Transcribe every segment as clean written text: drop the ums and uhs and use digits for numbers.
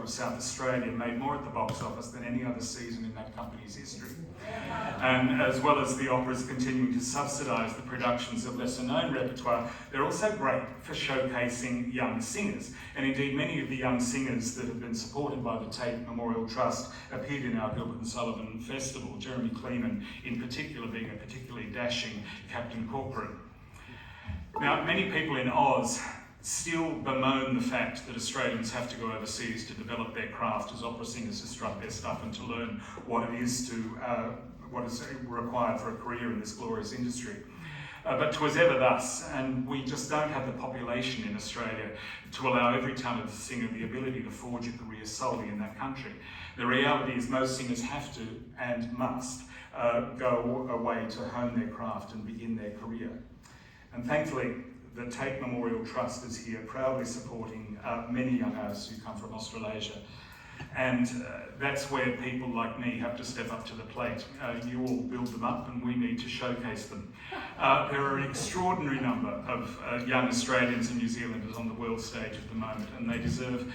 of South Australia made more at the box office than any other season in that company's history. And as well as the operas continuing to subsidise the productions of lesser-known repertoire, they're also great for showcasing young singers. And indeed, many of the young singers that have been supported by the Tate Memorial Trust appeared in our Gilbert and Sullivan Festival, Jeremy Kleeman in particular being a particularly dashing Captain Corcoran. Now, many people in Oz still bemoan the fact that Australians have to go overseas to develop their craft as opera singers to strut their stuff and to learn what it is what is required for a career in this glorious industry. But 'twas ever thus, and we just don't have the population in Australia to allow every talented singer the ability to forge a career solely in that country. The reality is most singers have to and must go away to hone their craft and begin their career. And thankfully, the Tate Memorial Trust is here proudly supporting many young artists who come from Australasia. And that's where people like me have to step up to the plate. You all build them up and we need to showcase them. There are an extraordinary number of young Australians and New Zealanders on the world stage at the moment, and they deserve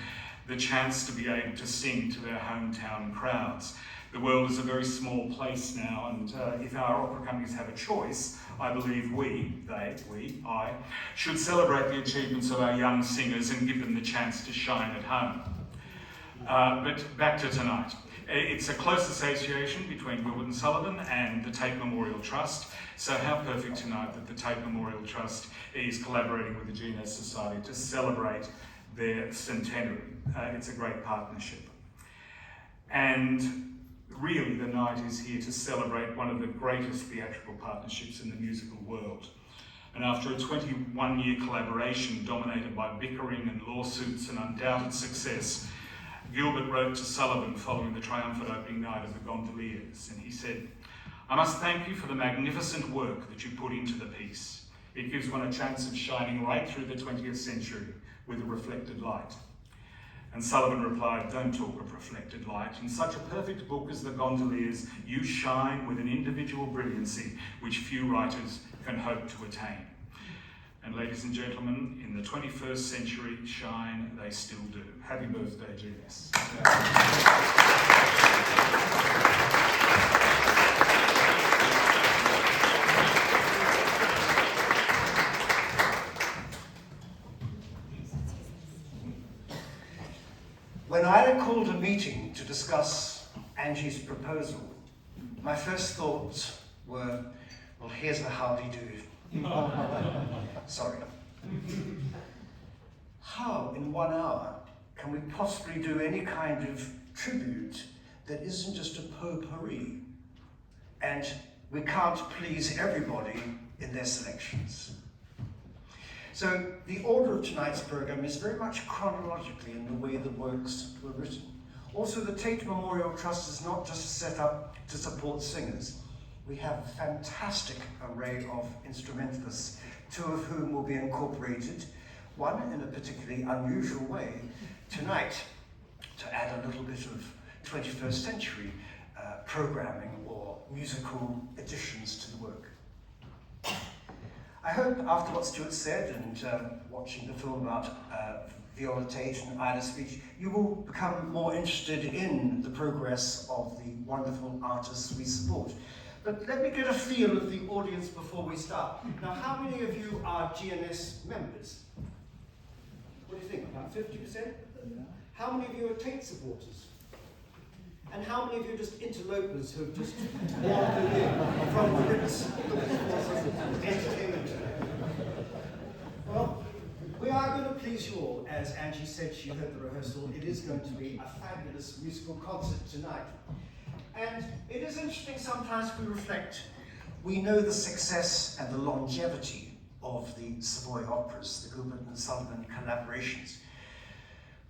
the chance to be able to sing to their hometown crowds. The world is a very small place now, and if our opera companies have a choice, I believe I, should celebrate the achievements of our young singers and give them the chance to shine at home. But back to tonight. It's a close association between Gilbert and Sullivan and the Tate Memorial Trust, so how perfect tonight that the Tate Memorial Trust is collaborating with the HMS Society to celebrate their centenary. It's a great partnership. And really, the night is here to celebrate one of the greatest theatrical partnerships in the musical world. And after a 21-year collaboration dominated by bickering and lawsuits and undoubted success, Gilbert wrote to Sullivan following the triumphant opening night of the Gondoliers, and he said, "I must thank you for the magnificent work that you put into the piece. It gives one a chance of shining right through the 20th century with a reflected light." And Sullivan replied, "Don't talk of reflected light. In such a perfect book as The Gondoliers, you shine with an individual brilliancy which few writers can hope to attain." And ladies and gentlemen, in the 21st century, shine they still do. Happy birthday, GS. When I called a meeting to discuss Angie's proposal, my first thoughts were, well, here's a howdy-do. Sorry. How in 1 hour can we possibly do any kind of tribute that isn't just a potpourri? And we can't please everybody in their selections. So the order of tonight's program is very much chronologically in the way the works were written. Also, the Tate Memorial Trust is not just set up to support singers. We have a fantastic array of instrumentalists, 2 of whom will be incorporated, one in a particularly unusual way tonight, to add a little bit of 21st century programming or musical additions to the work. I hope after what Stuart said and watching the film about Viola Tate and Ida's speech, you will become more interested in the progress of the wonderful artists we support. But let me get a feel of the audience before we start. Now, how many of you are GNS members? What do you think, about 50%? How many of you are Tate supporters? And how many of you are just interlopers who have just wandered in from the Ritz entertainment? Well, we are going to please you all. As Angie said, she heard the rehearsal. It is going to be a fabulous musical concert tonight. And it is interesting sometimes we reflect. We know the success and the longevity of the Savoy operas, the Gilbert and Sullivan collaborations.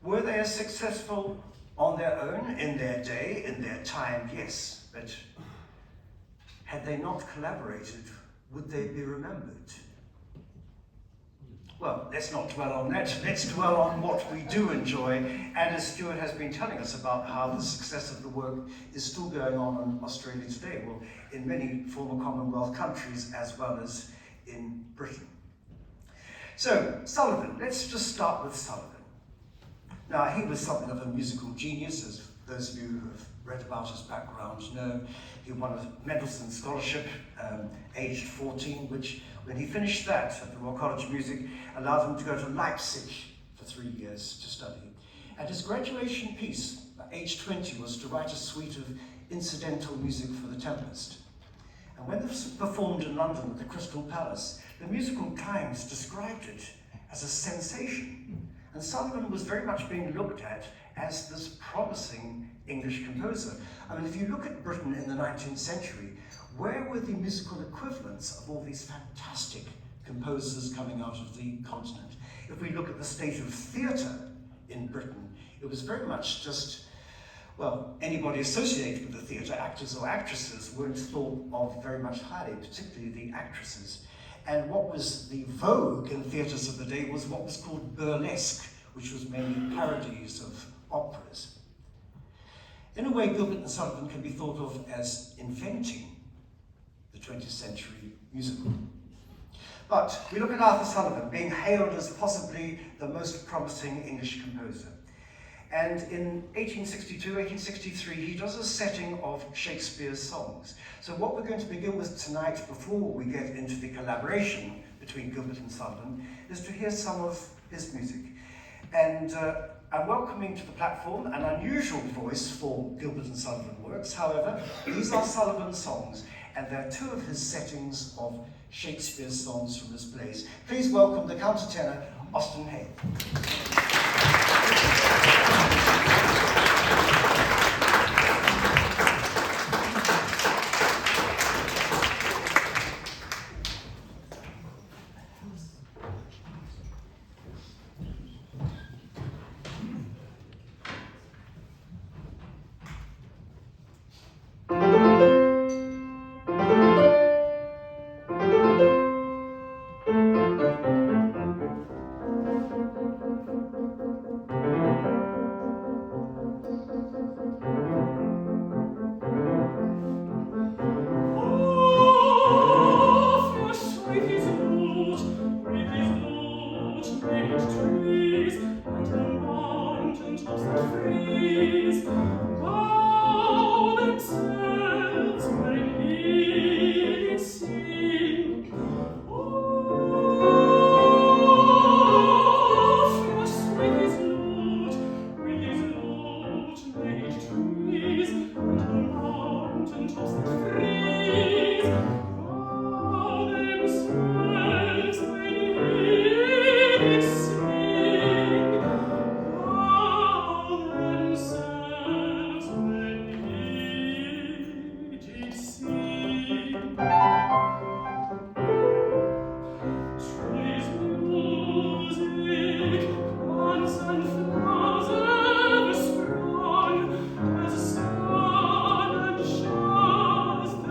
Were they as successful on their own, in their day, in their time? Yes, but had they not collaborated, would they be remembered? Well, let's not dwell on that. Let's dwell on what we do enjoy. And as Stuart has been telling us about how the success of the work is still going on in Australia today, well, in many former Commonwealth countries as well as in Britain. So, Sullivan, let's just start with Sullivan. Now, he was something of a musical genius, as those of you who have read about his background know. He won a Mendelssohn Scholarship aged 14, which, when he finished that at the Royal College of Music, allowed him to go to Leipzig for 3 years to study. And his graduation piece, at age 20, was to write a suite of incidental music for The Tempest. And when this was performed in London at the Crystal Palace, the Musical Times described it as a sensation. And Sullivan was very much being looked at as this promising English composer. I mean, if you look at Britain in the 19th century, where were the musical equivalents of all these fantastic composers coming out of the continent? If we look at the state of theatre in Britain, it was very much just, well, anybody associated with the theatre, actors or actresses, weren't thought of very much highly, particularly the actresses. And what was the vogue in theatres of the day was what was called burlesque, which was mainly parodies of operas. In a way, Gilbert and Sullivan can be thought of as inventing the 20th century musical. But we look at Arthur Sullivan being hailed as possibly the most promising English composer. And in 1862, 1863, he does a setting of Shakespeare's songs. So what we're going to begin with tonight, before we get into the collaboration between Gilbert and Sullivan, is to hear some of his music. And I'm welcoming to the platform an unusual voice for Gilbert and Sullivan works. However, these are Sullivan's songs, and they're two of his settings of Shakespeare's songs from his plays. Please welcome the countertenor, Austin Hay. Stars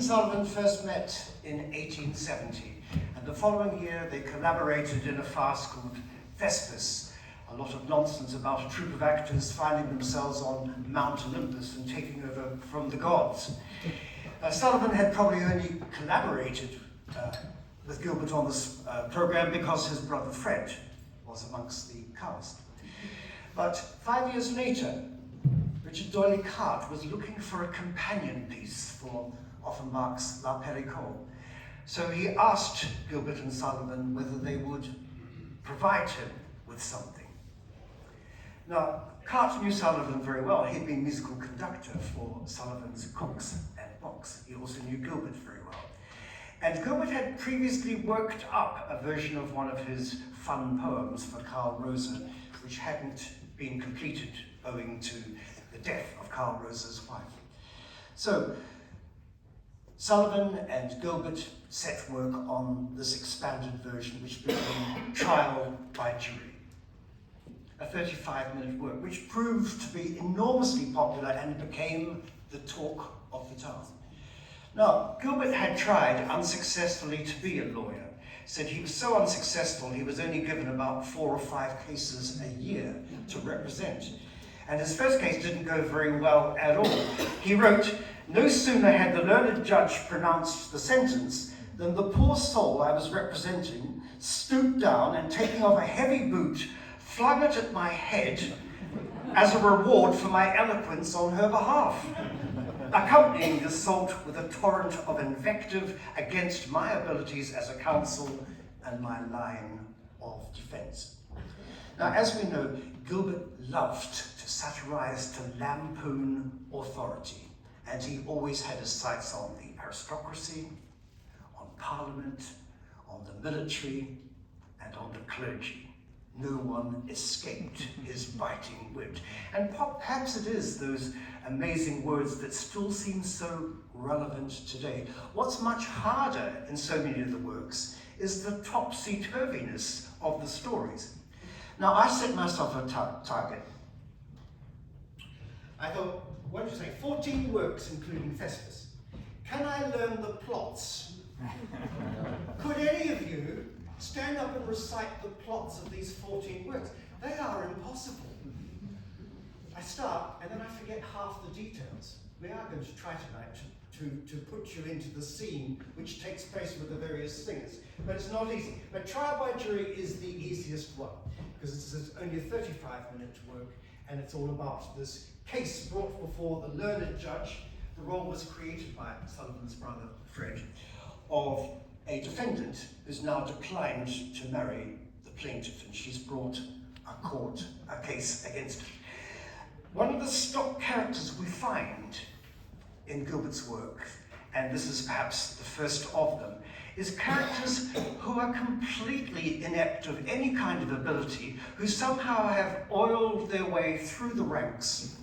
Sullivan first met in 1870, and the following year they collaborated in a farce called Thespis, a lot of nonsense about a troupe of actors finding themselves on Mount Olympus and taking over from the gods. Sullivan had probably only collaborated with Gilbert on this program because his brother Fred was amongst the cast. But 5 years later, Richard D'Oyley Carte was looking for a companion piece for Offenbach's La Pericole. So he asked Gilbert and Sullivan whether they would provide him with something. Now, Carte knew Sullivan very well. He'd been musical conductor for Sullivan's Cox and Box. He also knew Gilbert very well. And Gilbert had previously worked up a version of one of his fun poems for Carl Rosa, which hadn't been completed owing to the death of Carl Rosa's wife. So, Sullivan and Gilbert set work on this expanded version, which became Trial by Jury. A 35-minute work, which proved to be enormously popular and became the talk of the town. Now, Gilbert had tried unsuccessfully to be a lawyer. Said he was so unsuccessful he was only given about 4 or 5 cases a year to represent. And his first case didn't go very well at all. He wrote, "No sooner had the learned judge pronounced the sentence than the poor soul I was representing stooped down and taking off a heavy boot, flung it at my head as a reward for my eloquence on her behalf, accompanying the assault with a torrent of invective against my abilities as a counsel and my line of defense." Now, as we know, Gilbert loved to satirize, to lampoon authority, and he always had his sights on the aristocracy, on Parliament, on the military, and on the clergy. No one escaped his biting wit. And perhaps it is those amazing words that still seem so relevant today. What's much harder in so many of the works is the topsy-turviness of the stories. Now, I set myself a target. I thought, what did you say, 14 works including Thespis. Can I learn the plots? Could any of you stand up and recite the plots of these 14 works? They are impossible. I start, and then I forget half the details. We are going to try tonight to put you into the scene which takes place with the various singers. But it's not easy. But Trial by Jury is the easiest one, because it's only a 35-minute work, and it's all about this case brought before the learned judge. The role was created by Sullivan's brother, Fred, of a defendant who's now declined to marry the plaintiff, and she's brought a case against him. One of the stock characters we find in Gilbert's work, and this is perhaps the first of them, is characters who are completely inept of any kind of ability, who somehow have oiled their way through the ranks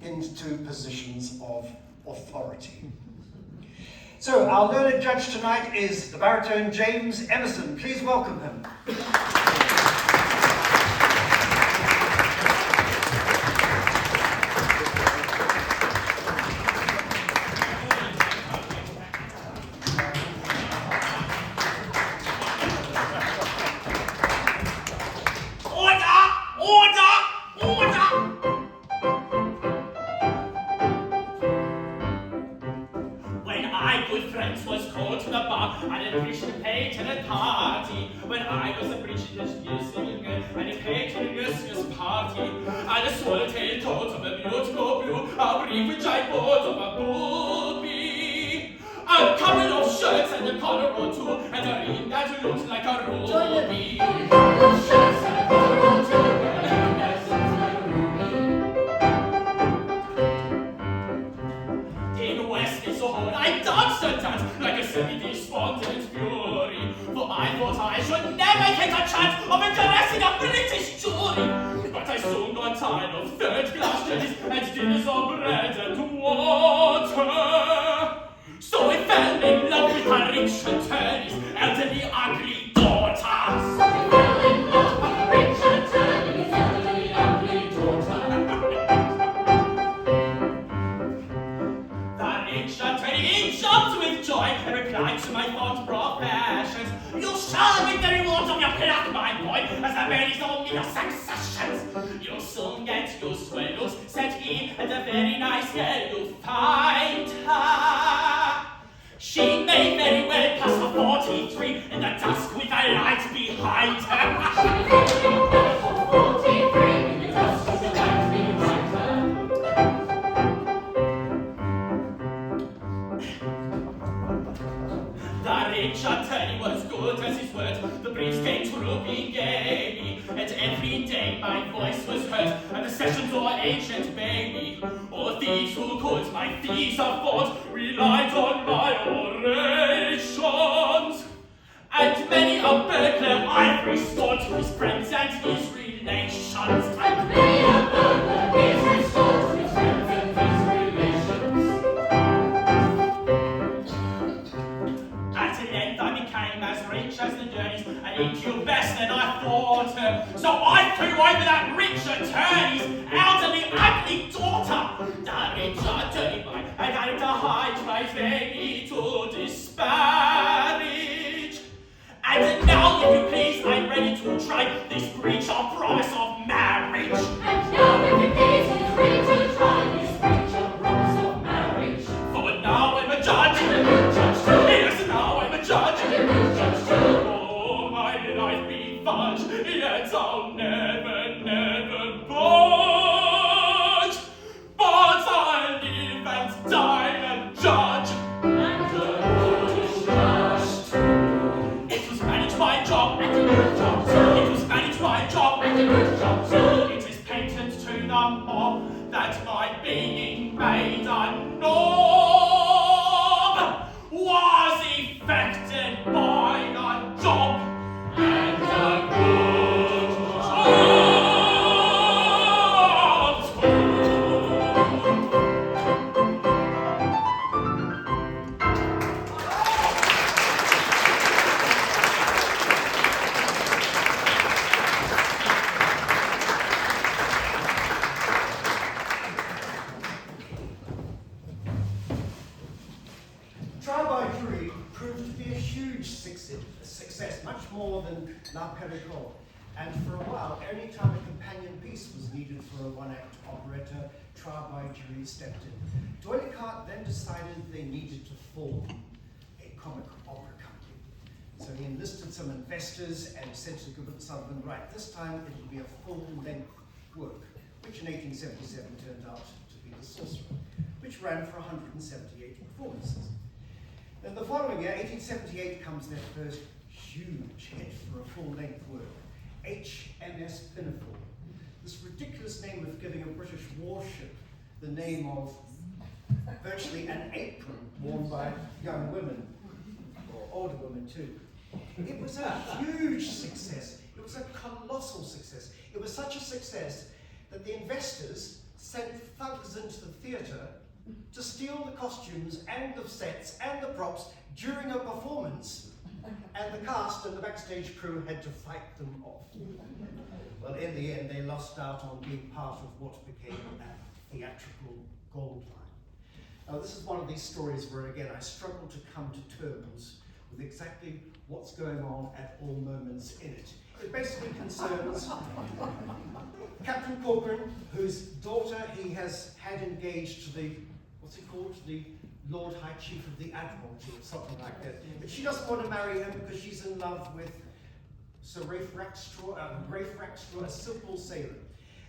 into positions of authority. So our learned judge tonight is the baritone James Emerson. Please welcome him. With and replied to my fond professions. You'll surely reap the rewards of your pluck, my boy, as the berries all in your successions. You'll soon get used to a looks, said he, and a very nice girl you'll find her. She may very well pass for 43 in the dusk with a light behind her. She may very well pass for 43 in the dusk with a light behind her. The rich attorney was good as his word. The breeze came trooping gaily, and every day my voice was heard, and the sessions o'er ancient baby. All thieves who could my fees afford relied on my orations, and many a burglar I've restored to his friends and his relations. And many a burglar is restored to his friends and his relations. At length I became as rich as the journeys, and into best than I thought. So I threw over that rich attorney's elderly, ugly daughter. The rich attorney boy had had to hide my baby to disparage. And now, if you please, I'm ready to try this breach of promise of marriage. And now, if you please, I'm ready to try this breach of promise of marriage. For now I'm a judge, and a good judge too. Yes, now I'm a judge, and a good judge too. Oh, my life be fudged, yet I'll never, never budge. But I'll live and die a judge, and a good judge too. It was managed my job, and a good job too. It was managed my job, and a good job too. It is patent to the mob that my being made a knob was effected by a job and a good job too. Trial by jury proved to be a huge success, much more than La Pericole. And for a while, any time a companion piece was needed for a one-act operetta, Trial by jury stepped in. Doylecart then decided they needed to form a comic opera company. So he enlisted some investors and said to Gilbert and Sullivan, right, this time it'll be a full-length work, which in 1877 turned out to be The Sorcerer, which ran for 178 performances. Then the following year, 1878, comes their first huge hit for a full-length work, HMS Pinafore. This ridiculous name of giving a British warship the name of virtually an apron worn by young women, or older women too. It was a huge success. It was a colossal success. It was such a success that the investors sent thugs into the theatre to steal the costumes and the sets and the props during a performance, and the cast and the backstage crew had to fight them off. Well, in the end, they lost out on being part of what became a theatrical gold mine. Now, this is one of these stories where, again, I struggle to come to terms with exactly what's going on at all moments in it. It basically concerns Captain Corcoran, whose daughter he has had engaged to the, what's it called, the Lord High Chief of the Admiralty, or something like that. But she doesn't want to marry him because she's in love with Sir Rafe Rackstraw, a simple sailor.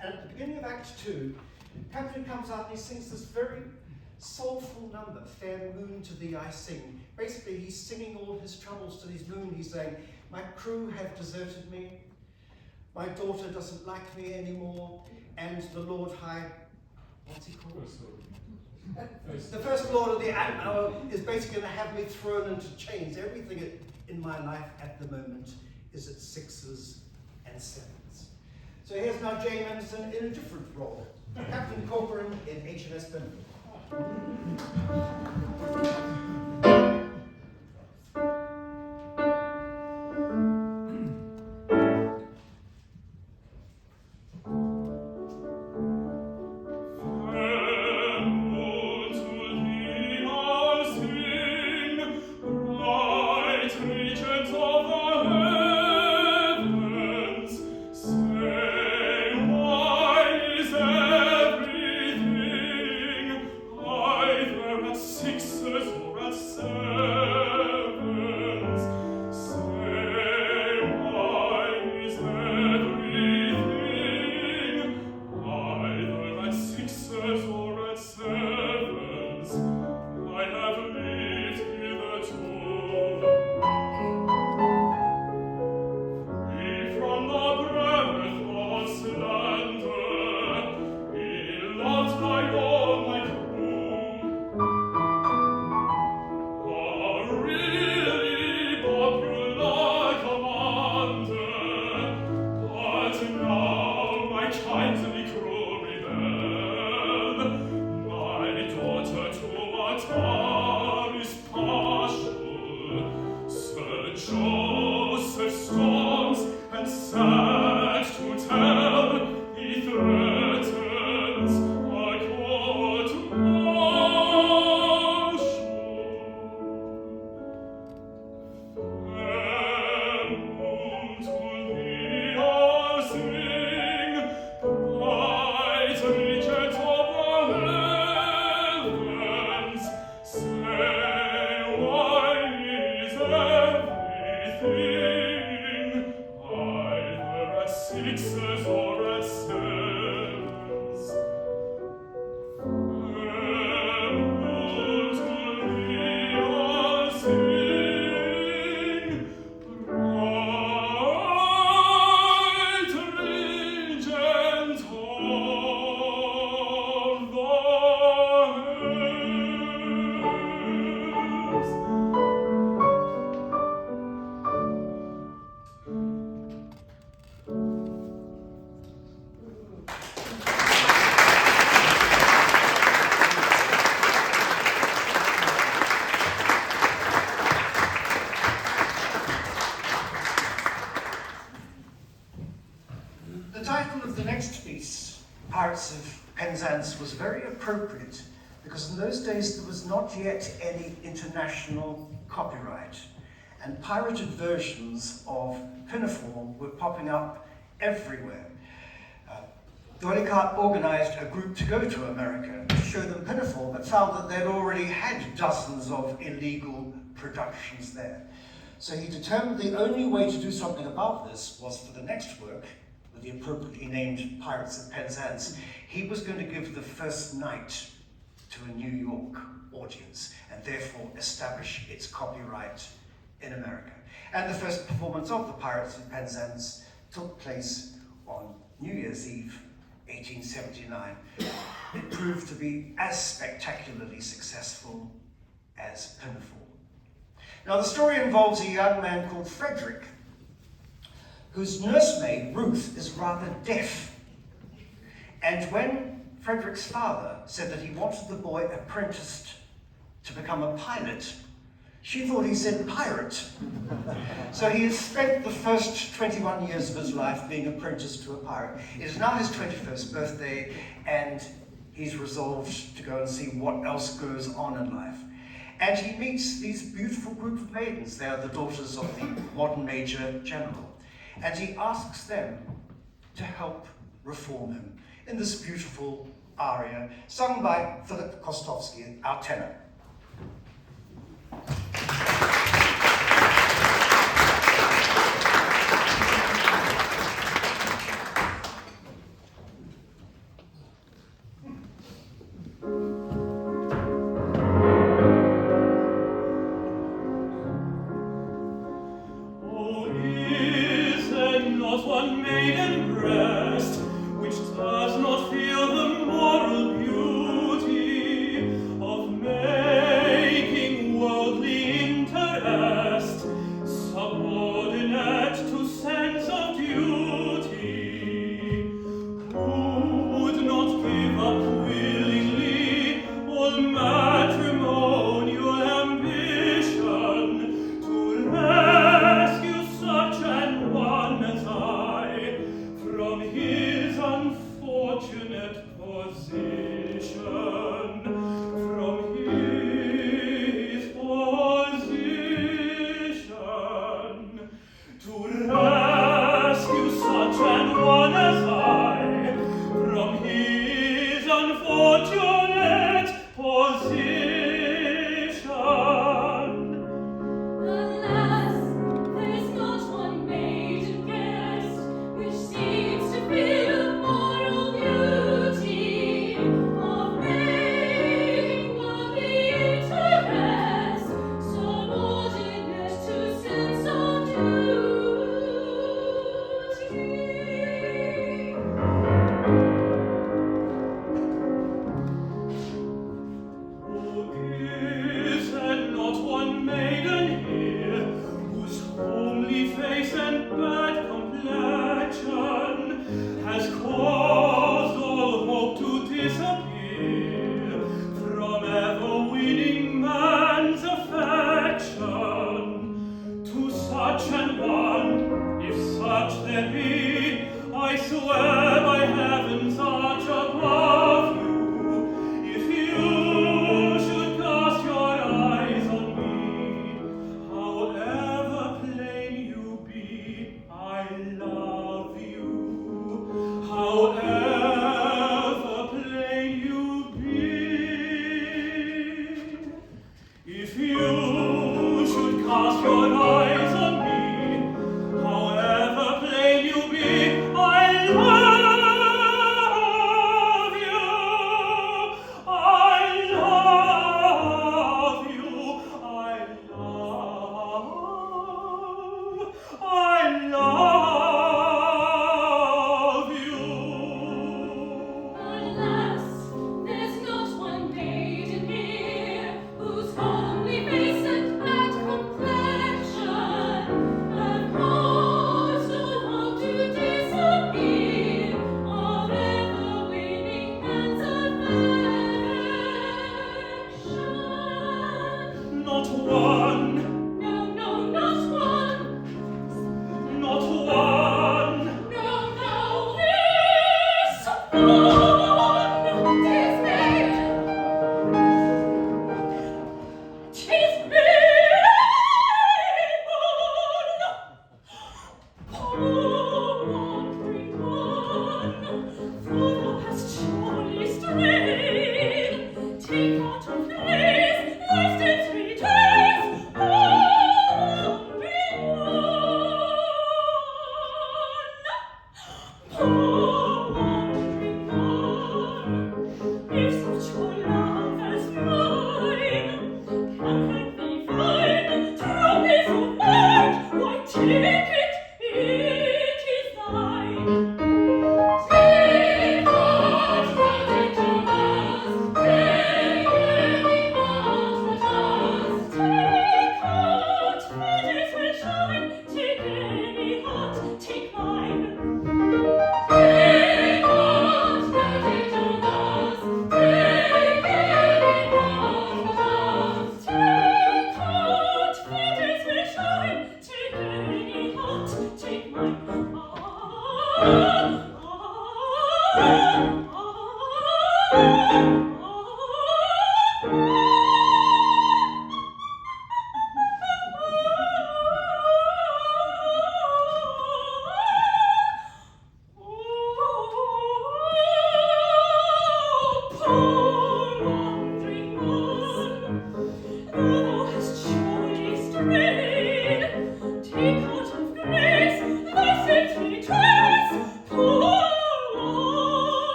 And at the beginning of Act 2, Captain comes out and he sings this very soulful number, Fair Moon to Thee I Sing. Basically, he's singing all his troubles to his moon. He's saying, my crew have deserted me, my daughter doesn't like me anymore, and the Lord High, what's he called? The First Lord of the Admiral is basically going to have me thrown into chains. Everything in my life at the moment is at 6s and 7s. So here's now Jane Anderson in a different role, Captain Corcoran in HMS Pinafore. appropriate because in those days there was not yet any international copyright, and pirated versions of Pinafore were popping up everywhere. Dolichart organized a group to go to America to show them Pinafore, but found that they'd already had dozens of illegal productions there. So he determined the only way to do something about this was for the next work, with the appropriately named Pirates of Penzance, he was going to give the first night to a New York audience and therefore establish its copyright in America. And the first performance of the Pirates of Penzance took place on New Year's Eve, 1879. It proved to be as spectacularly successful as Pinafore. Now the story involves a young man called Frederick, whose nursemaid, Ruth, is rather deaf. And when Frederick's father said that he wanted the boy apprenticed to become a pilot, she thought he said pirate. So he has spent the first 21 years of his life being apprenticed to a pirate. It is now his 21st birthday, and he's resolved to go and see what else goes on in life. And he meets these beautiful group of maidens. They are the daughters of the modern Major General. And he asks them to help reform him in this beautiful aria, sung by Philip Kostovsky, our tenor.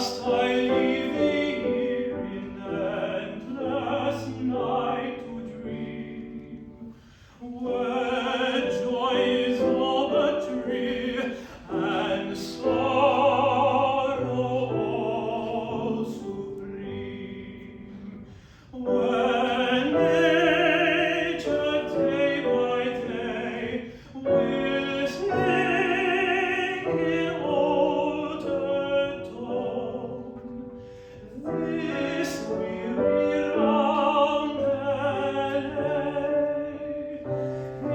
must I leave thee here in endless night to dream, where joy is momentary and sorrow all supreme, where nature day by day will sing in altered tone this weary roundelay.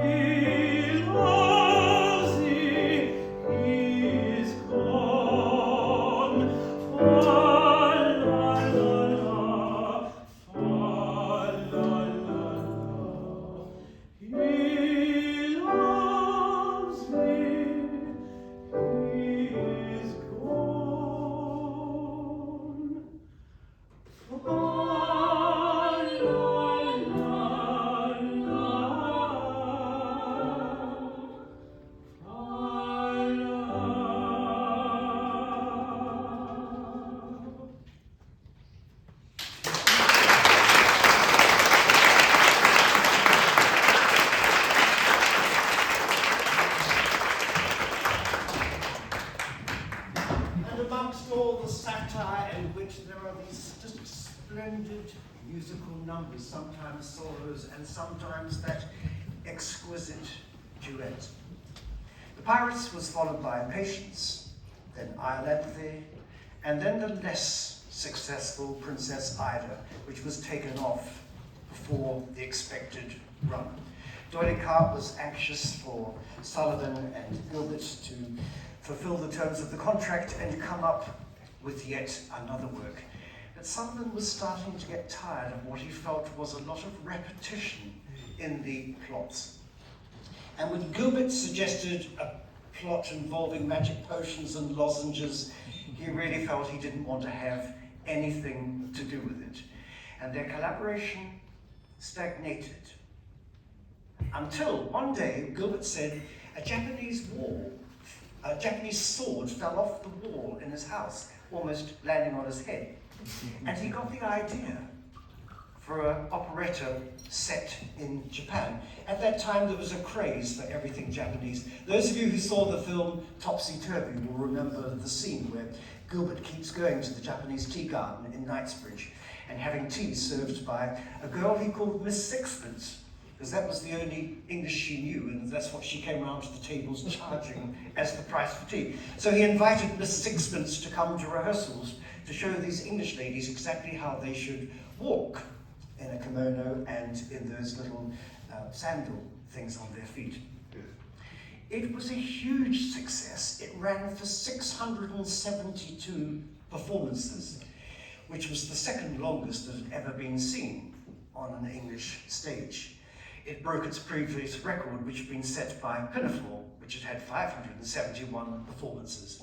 He loves thee, he is gone. Fa la la la, fa la la la. He loves me, he is gone. Fa la la la, fa la. And amongst all the satire in which there are these just splendid musical numbers, sometimes solos and sometimes that exquisite duet. The Pirates was followed by Patience, then Iolanthe, and then the less successful Princess Ida, which was taken off before the expected run. D'Oyly Carte was anxious for Sullivan and Gilbert to fulfill the terms of the contract and come up with yet another work. But Sullivan was starting to get tired of what he felt was a lot of repetition in the plots. And when Gilbert suggested a plot involving magic potions and lozenges, he really felt he didn't want to have anything to do with it. And their collaboration stagnated. Until one day, Gilbert said a Japanese sword fell off the wall in his house, almost landing on his head. And he got the idea for an operetta set in Japan. At that time, there was a craze for everything Japanese. Those of you who saw the film Topsy Turvy will remember the scene where Gilbert keeps going to the Japanese tea garden in Knightsbridge and having tea served by a girl he called Miss Sixpence, because that was the only English she knew, and that's what she came around to the tables charging as the price for tea. So he invited Miss Sixpence to come to rehearsals to show these English ladies exactly how they should walk in a kimono and in those little sandal things on their feet. It was a huge success. It ran for 672 performances, which was the second longest that had ever been seen on an English stage. It broke its previous record, which had been set by Pinafore, which had had 571 performances.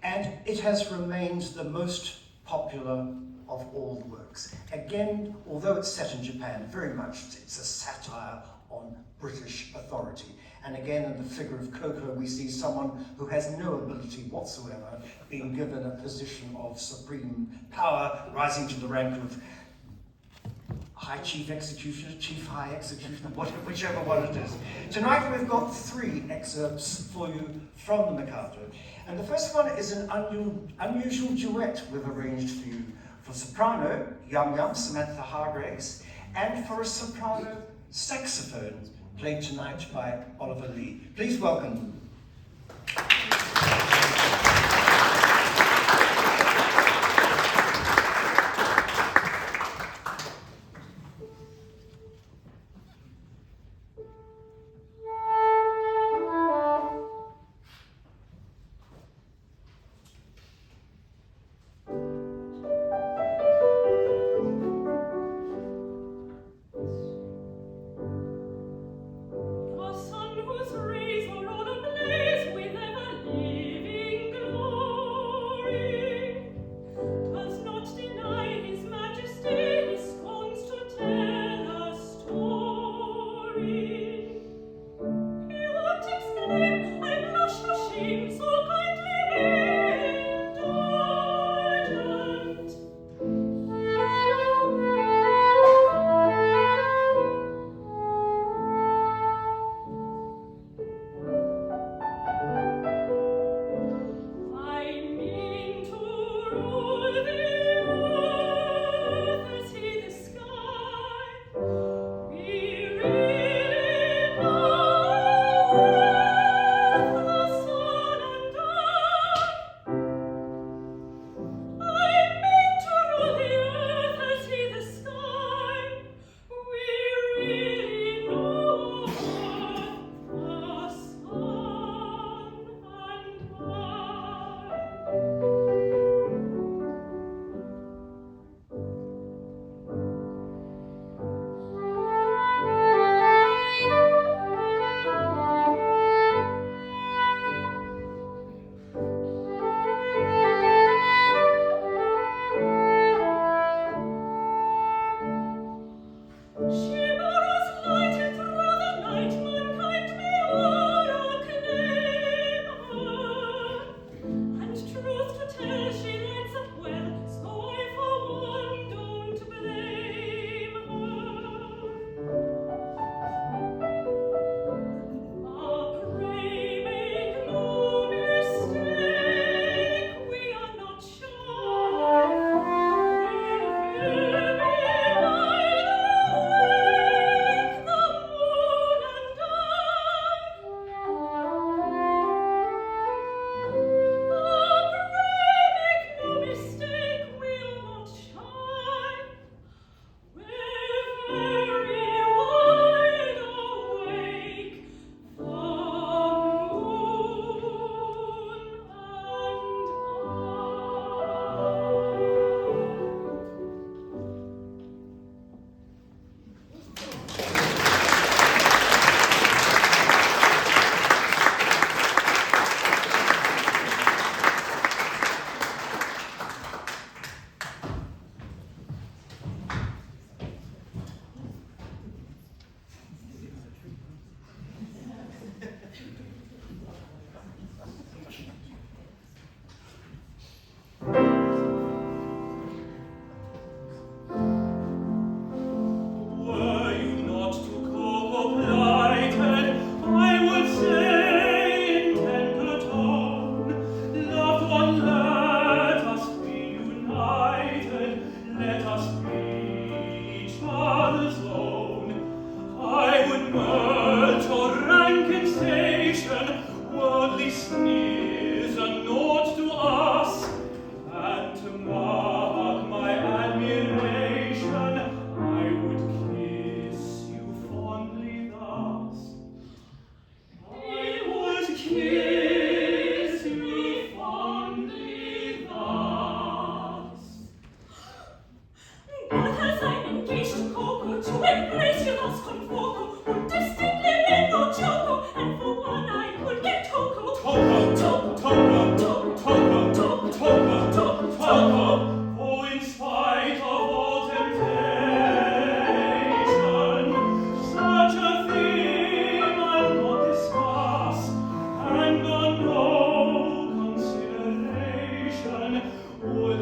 And it has remained the most popular of all the works. Again, although it's set in Japan, very much it's a satire on British authority. And again, in the figure of Coco, we see someone who has no ability whatsoever being given a position of supreme power, rising to the rank of High Chief Executioner, Chief High Executioner, whichever one it is. Tonight we've got 3 excerpts for you from the Mikado. And the first one is an unusual duet we've arranged for you. For soprano, Yum Yum, Samantha Hargraves, and for a soprano saxophone, played tonight by Oliver Lee. Please welcome. The sun whose rays are on a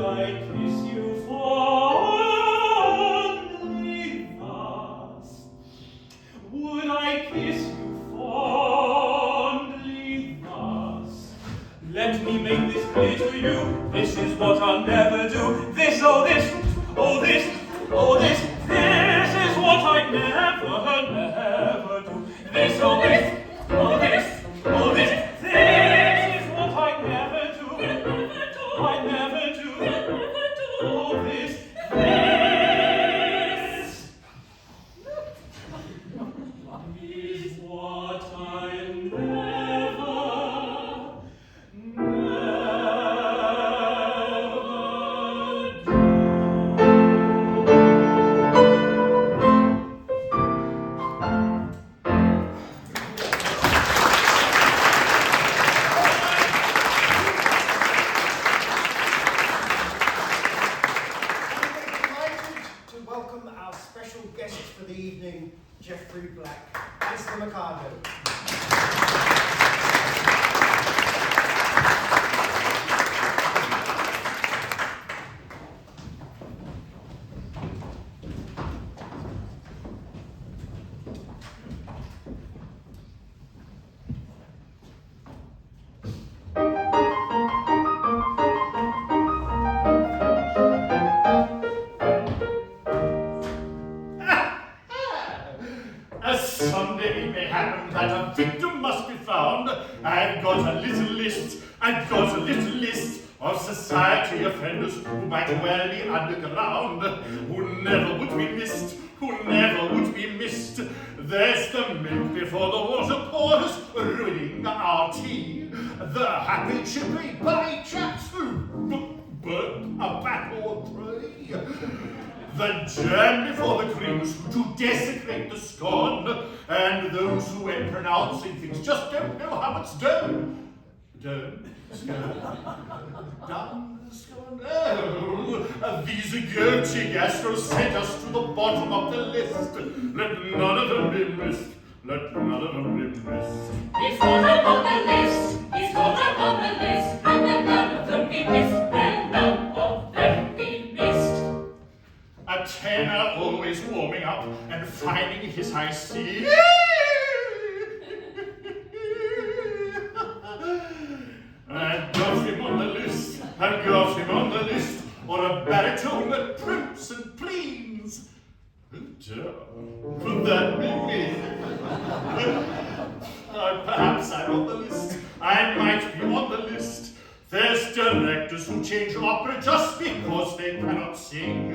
I kiss you fondly thus? Would I kiss you fondly thus? Let me make this clear to you. This is what I'll never do. This, oh this, oh this, oh this. This is what I never, never do. This, oh this, oh this, oh this. This is what I never do. I never do. Oh this, this is what I never, never do. To welcome our special guest for the evening, Jeffrey Black, as the Mikado. As someday it may happen that a victim must be found, I've got a little list of society offenders who might well be underground, who never would be missed, There's the milk before the water pours, ruining our tea. The happy chippy bunny chaps who burnt a bat or three. The jam before the creams to desecrate the scone, and those who, when pronouncing things, just don't know how it's done. Oh, these guilty gastros sent us to the bottom of the list. Let none of them be missed. He's got up on the list. And let none of them be missed. A tenor always warming up and finding his high C. I've got him on the list, or a baritone that primps and pleans. Could that be me? Perhaps I'm on the list. I might be on the list. There's directors who change opera just because they cannot sing,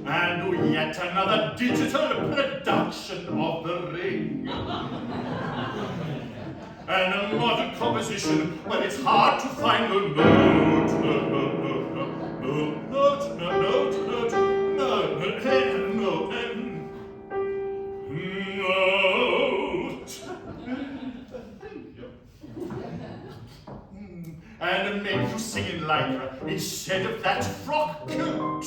and yet another digital production of The Ring. And a modern composition where it's hard to find a note. And make you sing in lycra instead of that frock coat.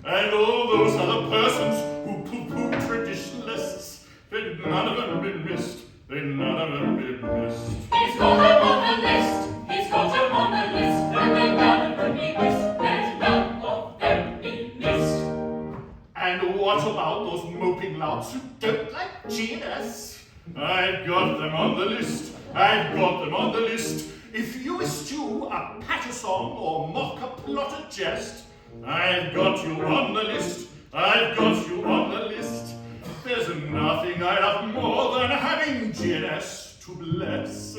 And all those other persons who poo-poo traditionalists, let none of them be missed. He's got him on the list. And let none of them be missed. And what about those moping louts who don't like GNS? I've got them on the list. If you eschew a patter song or mock a plotted jest, I've got you on the list. There's nothing I love more than having GNS to bless.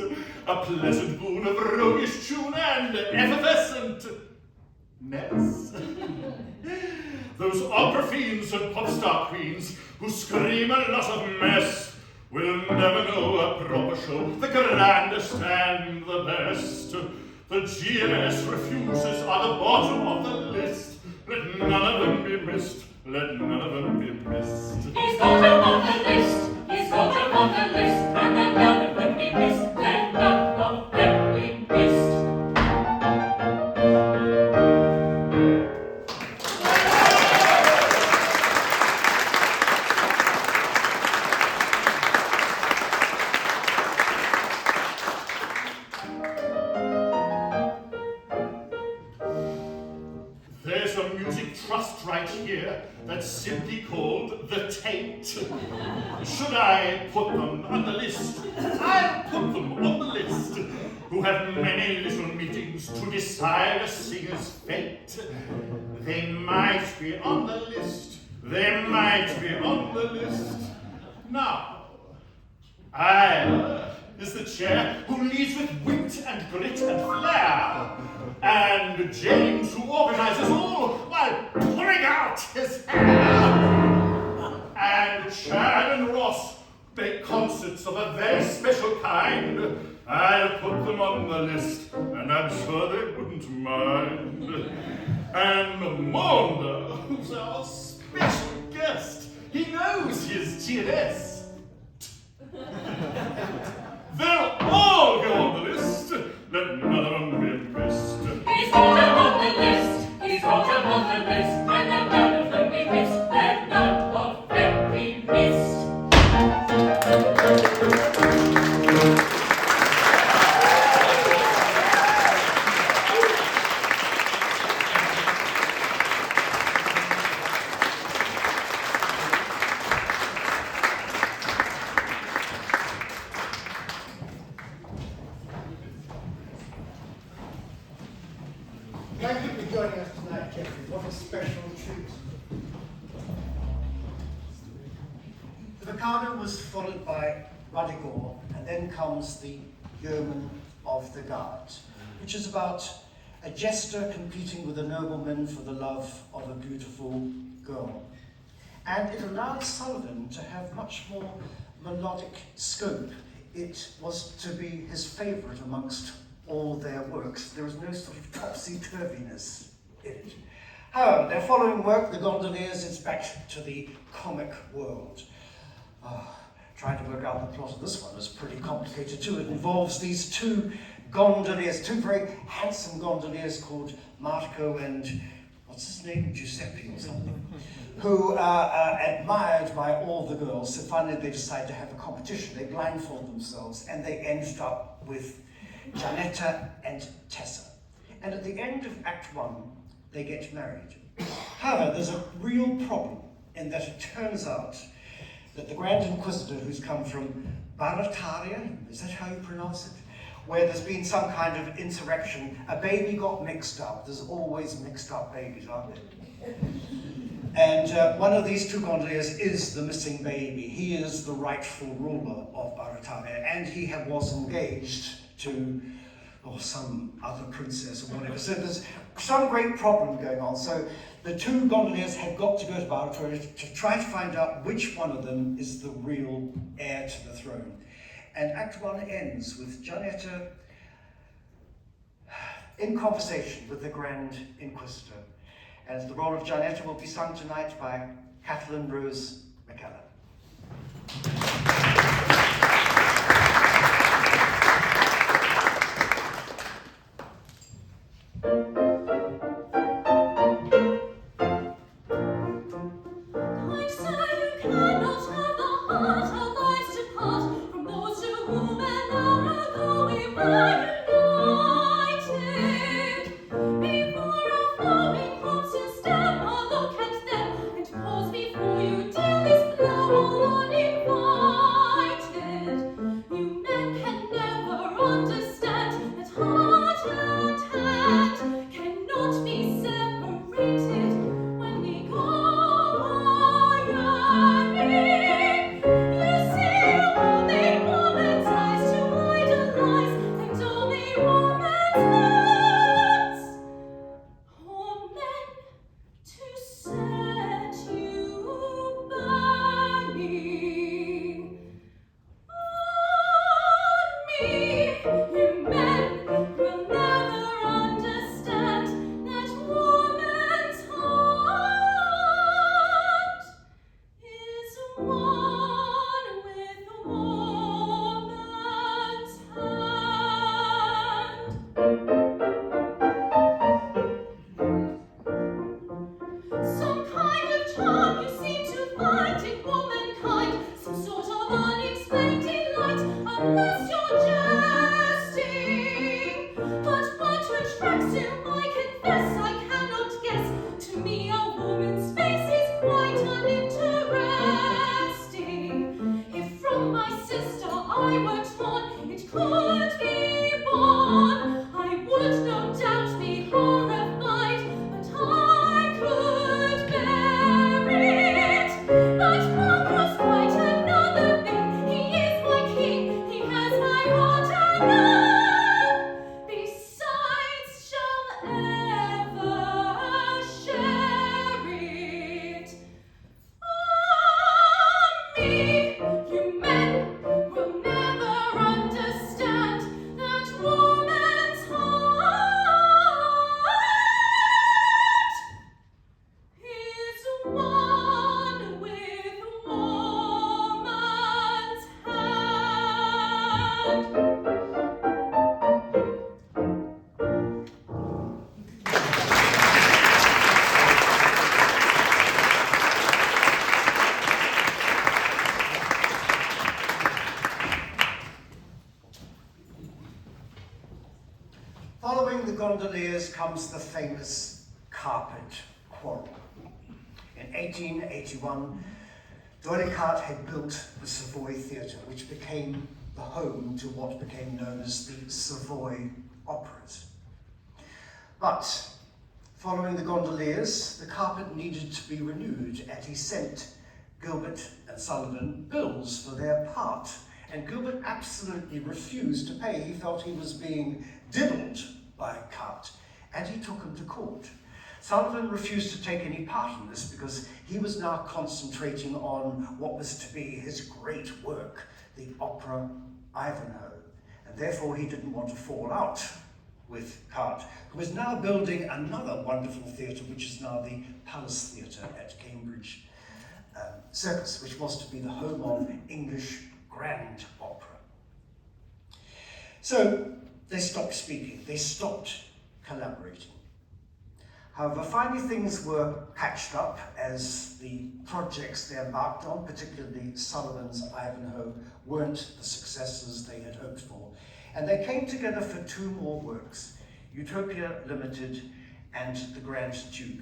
A pleasant boon of roguish tune and effervescentness. Those opera fiends and pop star queens who scream a lot of mess will never know a proper show, the grandest and the best. The GNS refusers are the bottom of the list. Let none of them be missed. He's got him on the list. And let none of them be missed. a music trust right here that's simply called the Tate. Should I put them on the list? I'll put them on the list. Who have many little meetings to decide a singer's fate. They might be on the list. They might be on the list. Now, I is the chair who leads with wit and grit and flair. And James who organizes all while pulling out his hair. And Chad and Ross make concerts of a very special kind. I'll put them on the list, and I'm sure they wouldn't mind. And Maunder, who's our special guest, he knows his GNS. They'll all go on the list, let none of them be missed. He's got them on the list, he's got them on the list, and let none of them be missed, let none of them be missed. Thank you for joining us tonight, Jeffrey. What a special treat. The Mikado was followed by Radigal, and then comes the Yeoman of the Guard, which is about a jester competing with a nobleman for the love of a beautiful girl. And it allowed Sullivan to have much more melodic scope. It was to be his favourite amongst all their works. There was no sort of topsy-turviness in it. However, their following work, The Gondoliers, is back to the comic world. Trying to work out the plot of this one is pretty complicated too. It involves these two gondoliers, two very handsome gondoliers called Marco and, what's his name, Giuseppe or something, who are admired by all the girls. So finally they decide to have a competition. They blindfold themselves and they end up with Janetta and Tessa. And at the end of Act 1, they get married. However, there's a real problem in that it turns out that the Grand Inquisitor, who's come from Barataria, is that how you pronounce it? Where there's been some kind of insurrection, a baby got mixed up. There's always mixed up babies, aren't there? And one of these two gondoliers is the missing baby. He is the rightful ruler of Barataria, and he was engaged to some other princess or whatever. So there's some great problem going on. So the two gondoliers have got to go to Barataria to try to find out which one of them is the real heir to the throne. And Act 1 ends with Janetta in conversation with the Grand Inquisitor. And the role of Janetta will be sung tonight by Kathleen Rose McKellar. Can comes the famous carpet quarrel. In 1881, Dolichard had built the Savoy Theatre, which became the home to what became known as the Savoy Operas. But following the Gondoliers, the carpet needed to be renewed, and he sent Gilbert and Sullivan bills for their part. And Gilbert absolutely refused to pay. He felt he was being diddled by Tait, and he took him to court. Sullivan refused to take any part in this because he was now concentrating on what was to be his great work, the opera Ivanhoe, and therefore he didn't want to fall out with Tait, who was now building another wonderful theatre, which is now the Palace Theatre at Cambridge Circus, which was to be the home of English grand opera. So they stopped speaking, they stopped collaborating. However, finally things were patched up as the projects they embarked on, particularly Sullivan's Ivanhoe, weren't the successes they had hoped for. And they came together for two more works, Utopia Limited and The Grand Duke.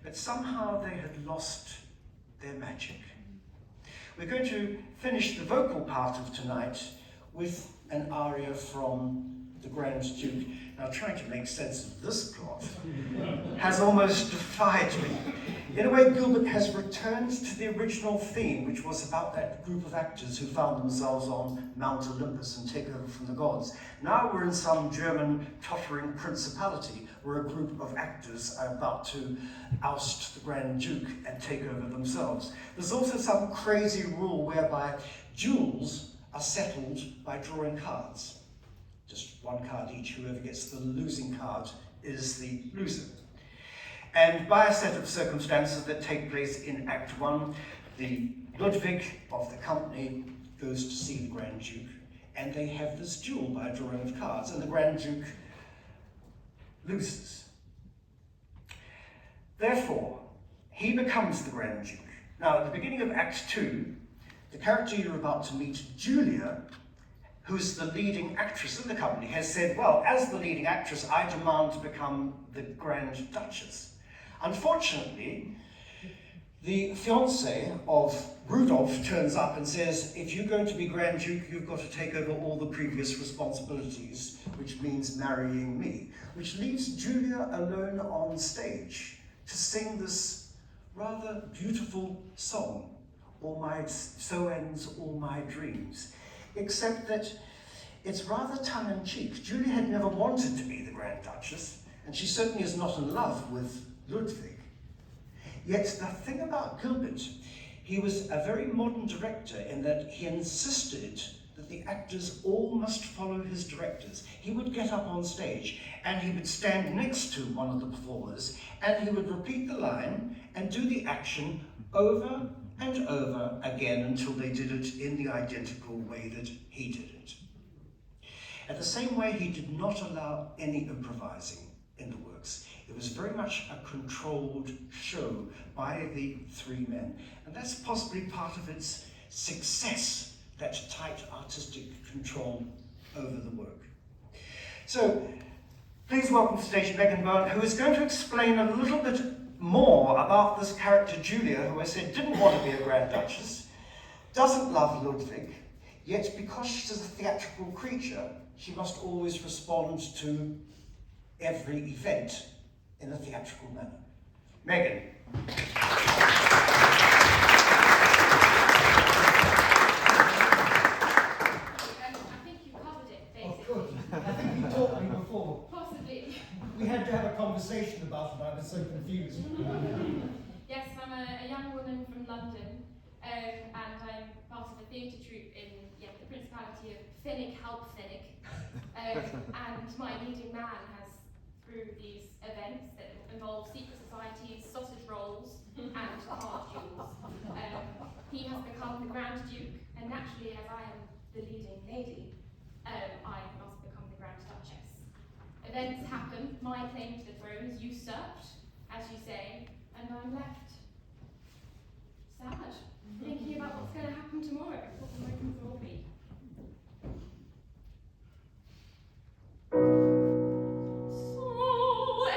But somehow they had lost their magic. We're going to finish the vocal part of tonight with an aria from The Grand Duke. Now, trying to make sense of this plot has almost defied me. In a way, Gilbert has returned to the original theme, which was about that group of actors who found themselves on Mount Olympus and take over from the gods. Now we're in some German tottering principality where a group of actors are about to oust the Grand Duke and take over themselves. There's also some crazy rule whereby duels are settled by drawing cards. Just one card each. Whoever gets the losing card is the loser. And by a set of circumstances that take place in Act 1, the Ludwig of the company goes to see the Grand Duke, and they have this duel by a drawing of cards, and the Grand Duke loses. Therefore, he becomes the Grand Duke. Now, at the beginning of Act 2, the character you're about to meet, Julia, who's the leading actress in the company, has said, well, as the leading actress, I demand to become the Grand Duchess. Unfortunately, the fiancé of Rudolph turns up and says, if you're going to be Grand Duke, you've got to take over all the previous responsibilities, which means marrying me, which leaves Julia alone on stage to sing this rather beautiful song, So Ends All My Dreams, except that it's rather tongue-in-cheek. Julia had never wanted to be the Grand Duchess, and she certainly is not in love with Ludwig. Yet the thing about Gilbert, he was a very modern director in that he insisted that the actors all must follow his directors. He would get up on stage and he would stand next to one of the performers and he would repeat the line and do the action over and over again until they did it in the identical way that he did it. At the same way, he did not allow any improvising in the works. It was very much a controlled show by the three men. And that's possibly part of its success, that tight artistic control over the work. So, please welcome to stage Megan Bowen, who is going to explain a little bit more about this character Julia, who I said didn't want to be a Grand Duchess, doesn't love Ludwig, yet because she's a theatrical creature, she must always respond to every event in a theatrical manner. Megan. I think you covered it, basically. Oh, good. I think you taught me before. Possibly. We had to have a conversation about it. I was so confused. Yes, I'm a young woman from London, and I'm part of a theatre troupe in the Principality of Finnick, help Finnick. And my leading man has, through these events that involve secret societies, sausage rolls, and card duels, he has become the Grand Duke, and naturally, as I am the leading lady, I must become the Grand Duchess. Events happen, my claim to the throne is usurped, as you say, and I'm left sad, thinking about what's going to happen tomorrow, what the moment will be. So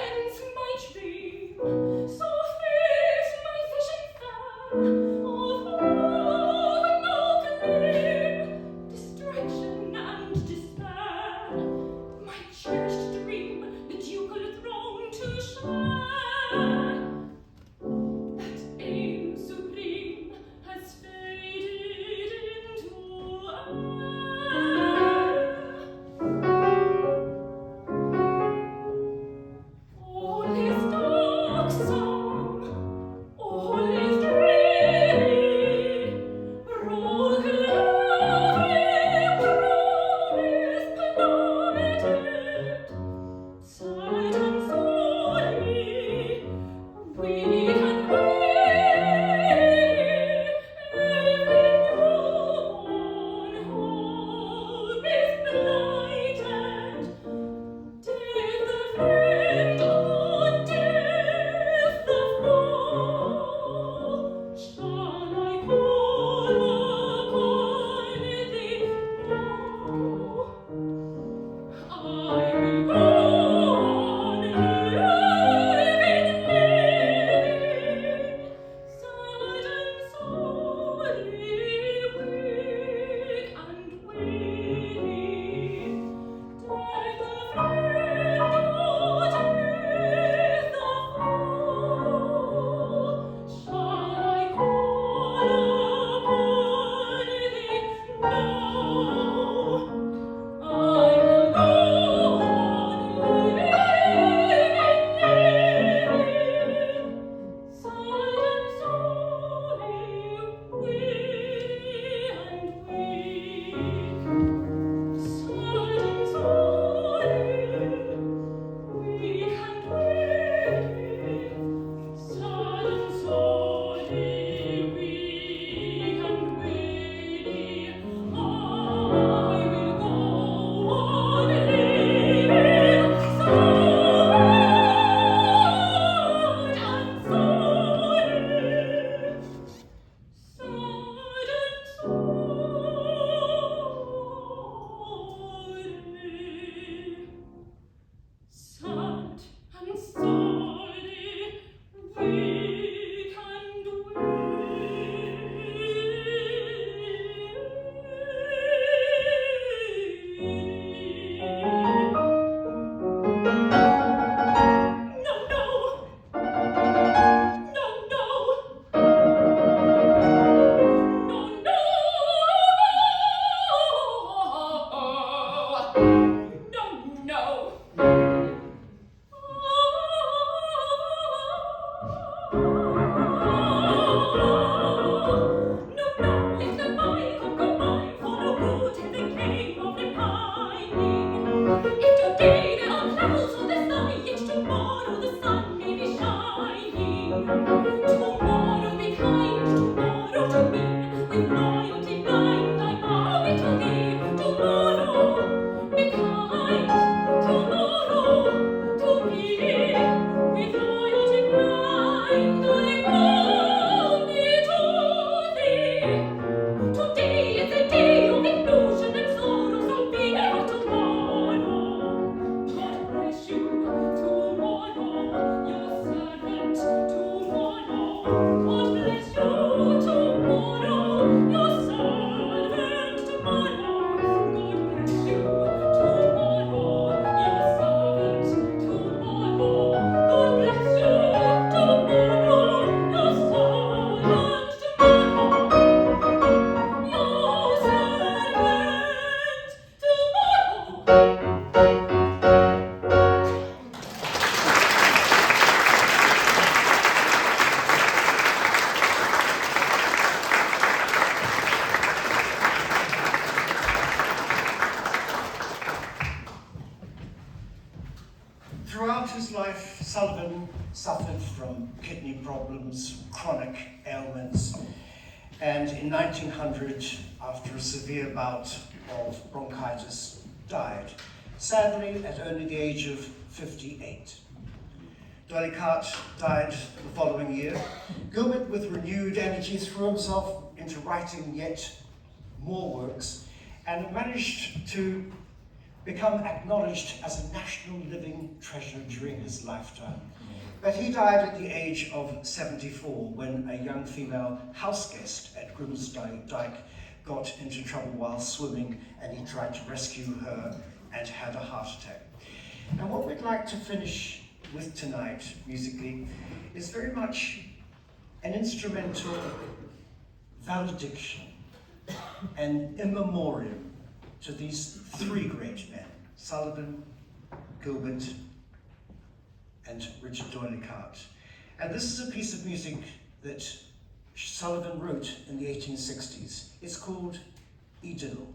Throughout his life, Sullivan suffered from kidney problems, chronic ailments, and in 1900, after a severe bout of bronchitis, died, sadly at only the age of 58. Dolly Cart died the following year. Gilbert, with renewed energy, threw himself into writing yet more works and managed to become acknowledged as a national living treasure during his lifetime. But he died at the age of 74 when a young female houseguest at Grimsdyke got into trouble while swimming, and he tried to rescue her and had a heart attack. And what we'd like to finish with tonight musically is very much an instrumental valediction and in memoriam to these three great men, Sullivan, Gilbert, and Richard Doyle-Carte. And this is a piece of music that Sullivan wrote in the 1860s. It's called Idyll.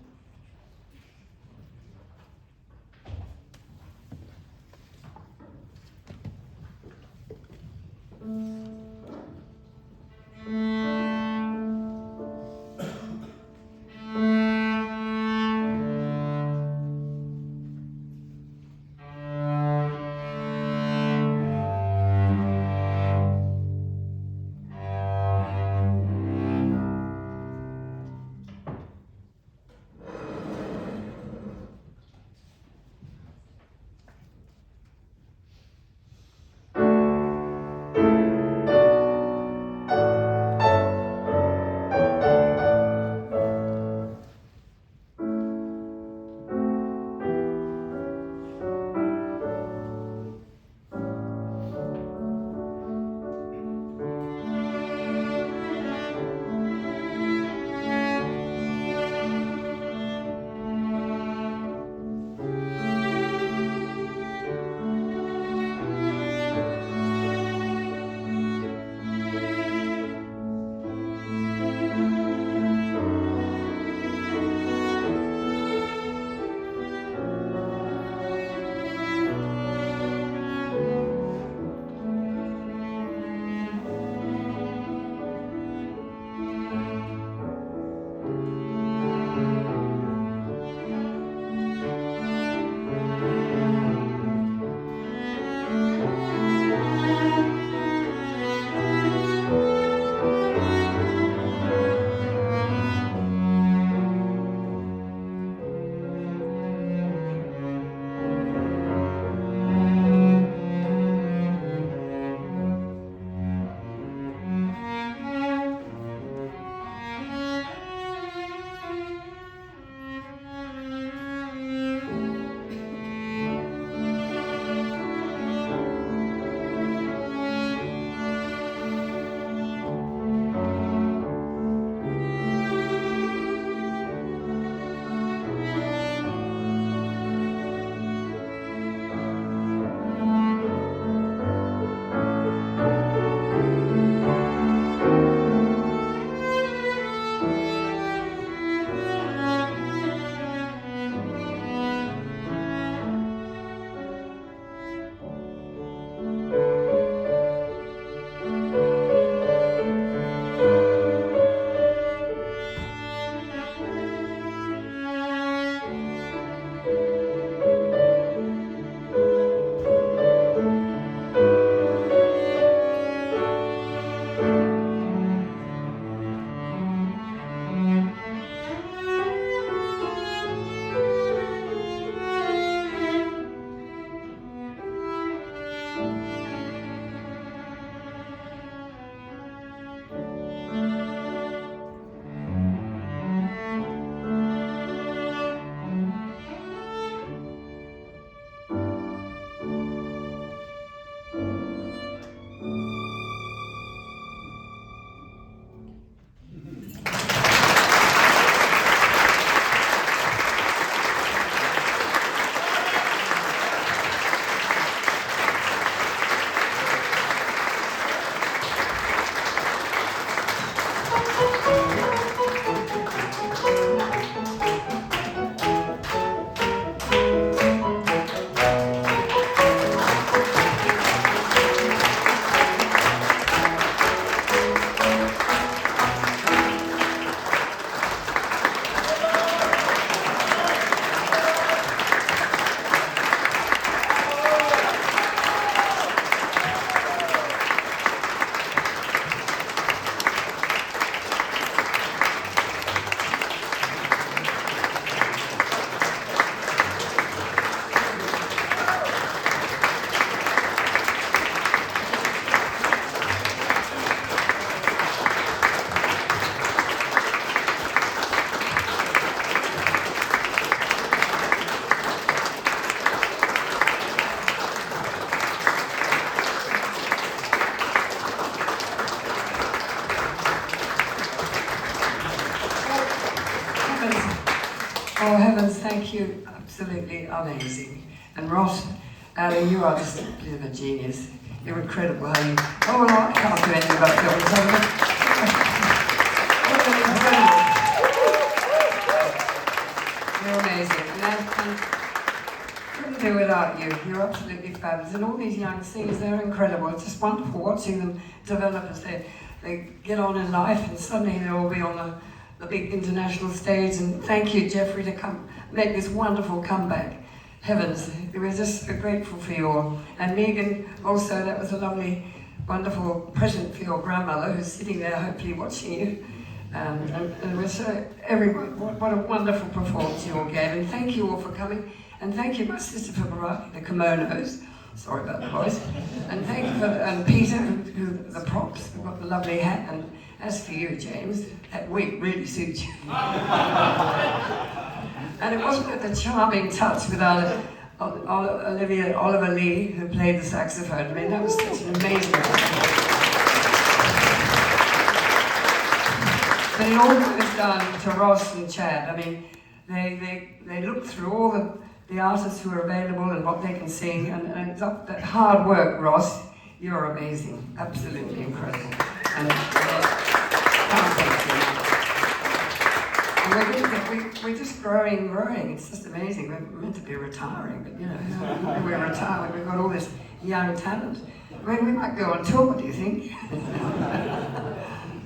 thank you, absolutely amazing. And Ross, Alan, you are just a bit of a genius. You're incredible how you... Oh, well, I can't do anything about Gilbert and Sullivan. You're amazing. And couldn't do without you. You're absolutely fabulous. And all these young singers, they're incredible. It's just wonderful watching them develop as they get on in life, and suddenly they'll all be on the big international stage. And thank you, Jeffrey, to come make this wonderful comeback. Heavens, we're just grateful for you all. And Megan, also, that was a lovely, wonderful present for your grandmother, who's sitting there hopefully watching you. And we're so, everyone, what a wonderful performance you all gave. And thank you all for coming. And thank you, my sister, for bringing the kimonos. Sorry about the voice. And thank you for Peter, who the props. We've got the lovely hat. And as for you, James, that wig really suits you. And it wasn't the charming touch with Oliver Lee, who played the saxophone. I mean, that was such an amazing But it all goes down to Ross and Chad. I mean, they look through all the artists who are available and what they can sing, and it's up that hard work, Ross. You're amazing, absolutely incredible. And can't thank you. And we're just growing. It's just amazing. We're meant to be retiring, but you know, we're retiring. We've got all this young talent. I mean, we might go on tour, do you think?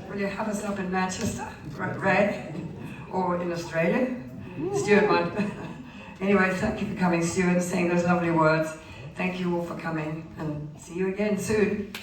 Will you have us up in Manchester, Ray, or in Australia? Stuart Maunder. Anyway, thank you for coming, Stuart, and saying those lovely words. Thank you all for coming, and see you again soon.